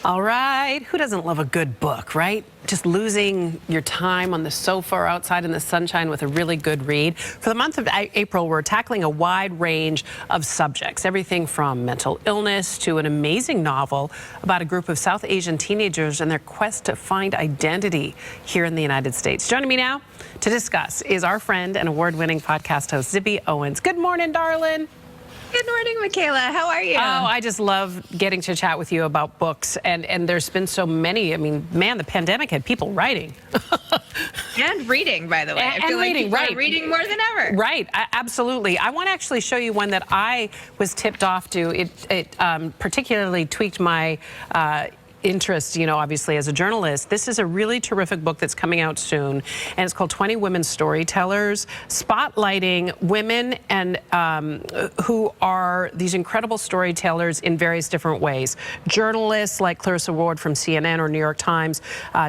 All right. Who doesn't love a good book, right? Just losing your time on the sofa or outside in the sunshine with a really good read. For the month of April, we're tackling a wide range of subjects, everything from mental illness to an amazing novel about a group of South Asian teenagers and their quest to find identity here in the United States. Joining me now to discuss is our friend and award-winning podcast host, Zibby Owens. Good morning, darling. Good morning, Michaela. How are you? Oh, I just love getting to chat with you about books, and there's been so many. I mean, man, the pandemic had people writing. And reading, by the way. I feel like people are reading more than ever. Right, absolutely. I want to actually show you one that I was tipped off to. It particularly tweaked my interest, you know, obviously as a journalist. This is a really terrific book that's coming out soon, and it's called 20 Women Storytellers, spotlighting women and who are these incredible storytellers in various different ways. Journalists like Clarissa Ward from CNN or New York Times,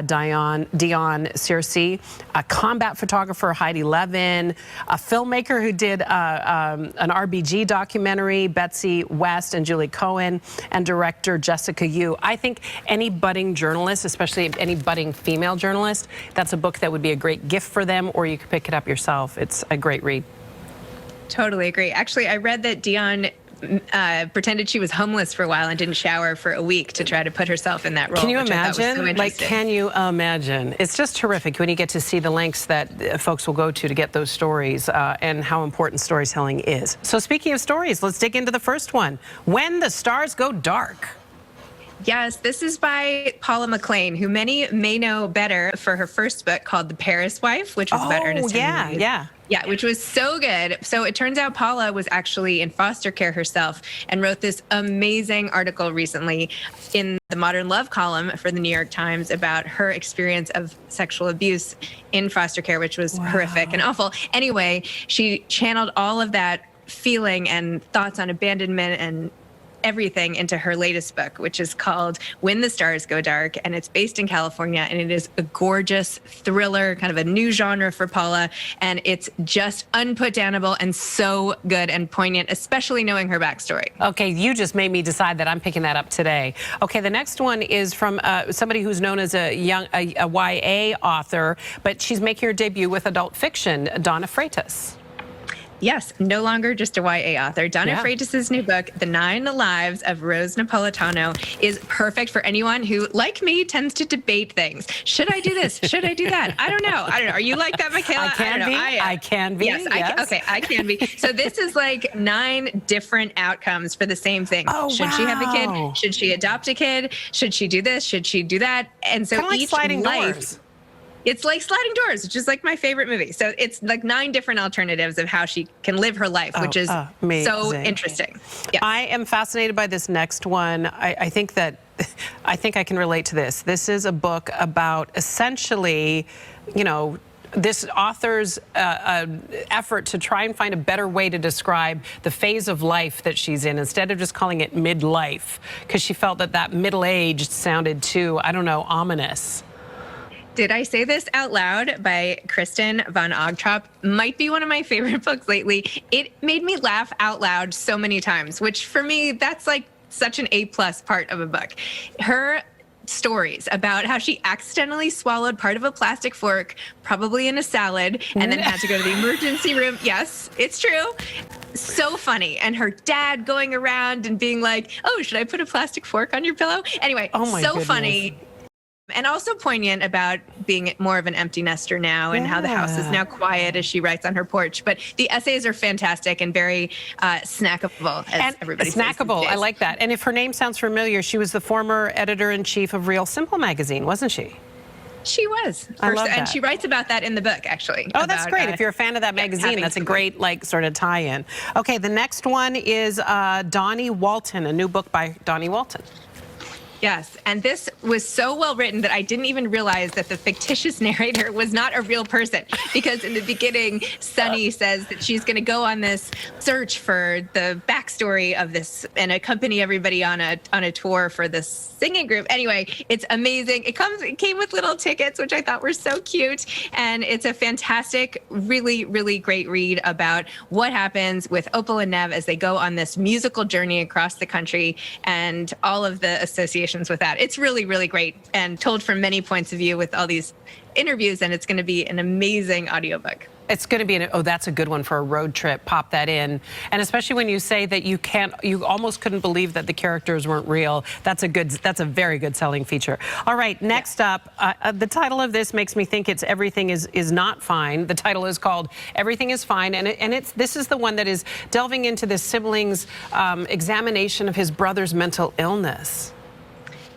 Dion Searcy, a combat photographer, Heidi Levin, a filmmaker who did an RBG documentary, Betsy West and Julie Cohen, and director Jessica Yu. I think any budding journalist, especially any budding female journalist, that's a book that would be a great gift for them, or you could pick it up yourself. It's a great read. Totally agree. Actually, I read that Dion pretended she was homeless for a while and didn't shower for a week to try to put herself in that role. Can you imagine? Like, can you imagine? It's just terrific when you get to see the lengths that folks will go to get those stories and how important storytelling is. So speaking of stories, let's dig into the first one. When the Stars Go Dark. Yes, this is by Paula McLean, who many may know better for her first book called The Paris Wife, which was about Ernest Hemingway. Yeah, which was so good. So it turns out Paula was actually in foster care herself and wrote this amazing article recently in the Modern Love column for the New York Times about her experience of sexual abuse in foster care, which was horrific and awful. Anyway, she channeled all of that feeling and thoughts on abandonment and everything into her latest book, which is called When the Stars Go Dark, and it's based in California, and it is a gorgeous thriller, kind of a new genre for Paula, and it's just unputdownable and so good and poignant, especially knowing her backstory. Okay, you just made me decide that I'm picking that up today. Okay, the next one is from somebody who's known as a YA author, but she's making her debut with adult fiction, Donna Freitas. Yes, no longer just a YA author. Donna Freitas' new book, The 9 Lives of Rose Napolitano, is perfect for anyone who, like me, tends to debate things. Should I do this? Should I do that? I don't know. Are you like that, Michaela? I can be. Yes, I can be. So this is like 9 different outcomes for the same thing. Oh, Should she have a kid? Should she adopt a kid? Should she do this? Should she do that? And so like each sliding life... doors. It's like Sliding Doors, which is like my favorite movie. So it's like 9 different alternatives of how she can live her life, which is so interesting. Yes. I am fascinated by this next one. I think I can relate to this. This is a book about essentially, you know, this author's effort to try and find a better way to describe the phase of life that she's in, instead of just calling it midlife, because she felt that middle-aged sounded too, I don't know, ominous. Did I Say This Out Loud by Kristen von Ogtrop might be one of my favorite books lately. It made me laugh out loud so many times, which for me, that's like such an A+ part of a book. Her stories about how she accidentally swallowed part of a plastic fork, probably in a salad, and then had to go to the emergency room. Yes, it's true. So funny. And her dad going around and being like, oh, should I put a plastic fork on your pillow? Anyway, so funny. And also poignant about being more of an empty nester now and how the house is now quiet, as she writes on her porch. But the essays are fantastic and very snackable, as everybody says. Snackable, I like that. And if her name sounds familiar, she was the former editor-in-chief of Real Simple magazine, wasn't she? She was. I love that. And she writes about that in the book, actually. Oh, that's great. If you're a fan of that magazine, that's a great, like, sort of tie-in. Okay, the next one is Donnie Walton, a new book by Donnie Walton. Yes, and this was so well written that I didn't even realize that the fictitious narrator was not a real person, because in the beginning, Sunny says that she's going to go on this search for the backstory of this and accompany everybody on a tour for this singing group. Anyway, it's amazing. It came with little tickets, which I thought were so cute, and it's a fantastic, really, really great read about what happens with Opal and Nev as they go on this musical journey across the country and all of the associations conversations with that. It's really, really great and told from many points of view with all these interviews, and it's going to be an amazing audiobook. It's going to be oh, that's a good one for a road trip. Pop that in. And especially when you say that you almost couldn't believe that the characters weren't real. That's a very good selling feature. All right, next up, the title of this makes me think it's Everything is Not Fine. The title is called Everything is Fine, and this is the one that is delving into the sibling's examination of his brother's mental illness.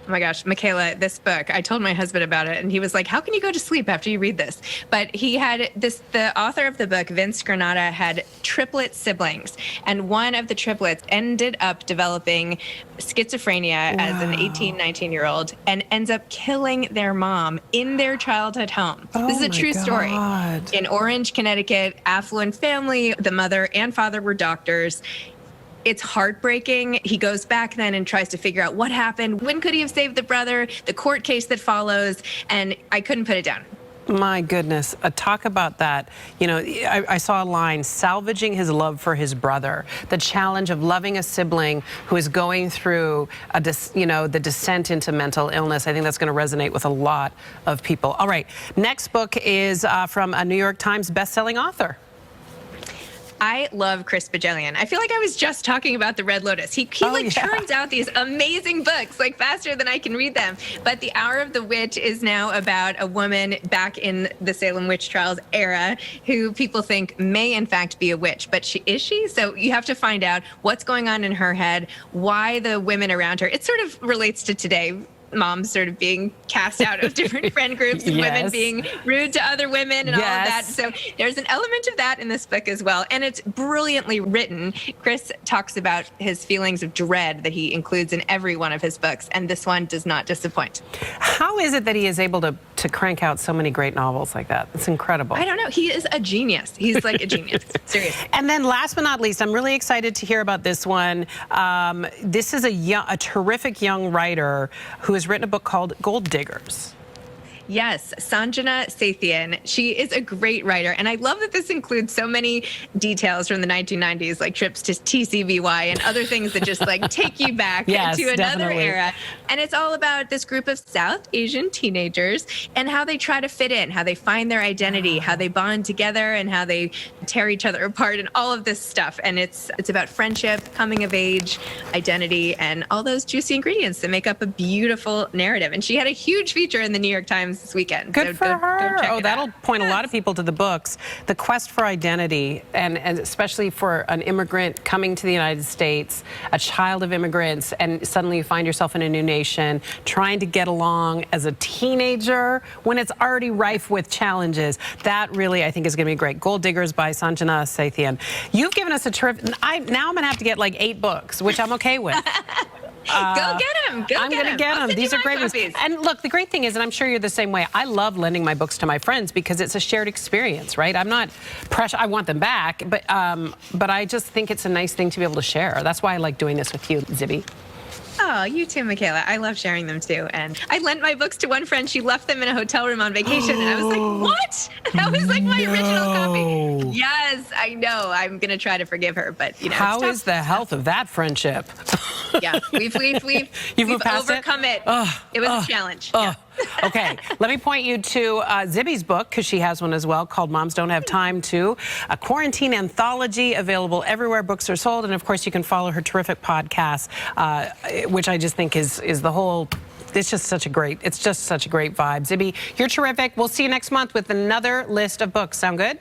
Oh my gosh, Michaela, this book, I told my husband about it and he was like, how can you go to sleep after you read this? But he had the author of the book, Vince Granata, had triplet siblings. And one of the triplets ended up developing schizophrenia as an 18, 19-year-old and ends up killing their mom in their childhood home. This is a true story. In Orange, Connecticut, affluent family, the mother and father were doctors. It's heartbreaking. He goes back then and tries to figure out what happened. When could he have saved the brother? The court case that follows. And I couldn't put it down. My goodness, talk about that. You know, I saw a line, salvaging his love for his brother, the challenge of loving a sibling who is going through the descent into mental illness. I think that's going to resonate with a lot of people. All right, next book is from a New York Times bestselling author. I love Chris Bajelian. I feel like I was just talking about The Red Lotus. He turns out these amazing books, like faster than I can read them. But The Hour of the Witch is now about a woman back in the Salem witch trials era who people think may in fact be a witch. But is she? So you have to find out what's going on in her head, why the women around her. It sort of relates to today. Moms sort of being cast out of different friend groups and women being rude to other women and all of that. So there's an element of that in this book as well. And it's brilliantly written. Chris talks about his feelings of dread that he includes in every one of his books. And this one does not disappoint. How is it that he is able to crank out so many great novels like that? It's incredible. I don't know. He is a genius. He's like a genius. Seriously. And then last but not least, I'm really excited to hear about this one. This is a terrific young writer who has written a book called Gold Diggers. Yes, Sanjana Sathian. She is a great writer. And I love that this includes so many details from the 1990s, like trips to TCBY and other things that just like take you back to another era. And it's all about this group of South Asian teenagers and how they try to fit in, how they find their identity, how they bond together and how they tear each other apart and all of this stuff. And it's about friendship, coming of age, identity, and all those juicy ingredients that make up a beautiful narrative. And she had a huge feature in the New York Times this weekend. Good for her. Oh, that'll point a lot of people to the books. The quest for identity, and especially for an immigrant coming to the United States, a child of immigrants, and suddenly you find yourself in a new nation, trying to get along as a teenager when it's already rife with challenges. That really, I think, is going to be great. Gold Diggers by Sanjana Sathian. You've given us a terrific... now I'm going to have to get like 8 books, which I'm okay with. Go get them. I'm going to get them. These are great ones. And look, the great thing is, and I'm sure you're the same way, I love lending my books to my friends because it's a shared experience, right? I'm not pressure. I want them back, but I just think it's a nice thing to be able to share. That's why I like doing this with you, Zibby. Oh, you too, Michaela. I love sharing them too. And I lent my books to one friend. She left them in a hotel room on vacation. And I was like, what? That was like my original copy. Yes, I know. I'm going to try to forgive her. But, you know, how is the health of that friendship? Yeah, we've overcome it. It was a challenge. Yeah. Okay, let me point you to Zibby's book, because she has one as well, called Moms Don't Have Time To, a quarantine anthology available everywhere books are sold. And of course, you can follow her terrific podcast, which I just think is the whole... It's just such a great vibe. Zibby, you're terrific. We'll see you next month with another list of books. Sound good?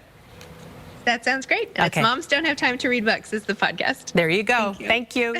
That sounds great. Okay. It's Moms Don't Have Time to Read Books is the podcast. There you go. Thank you.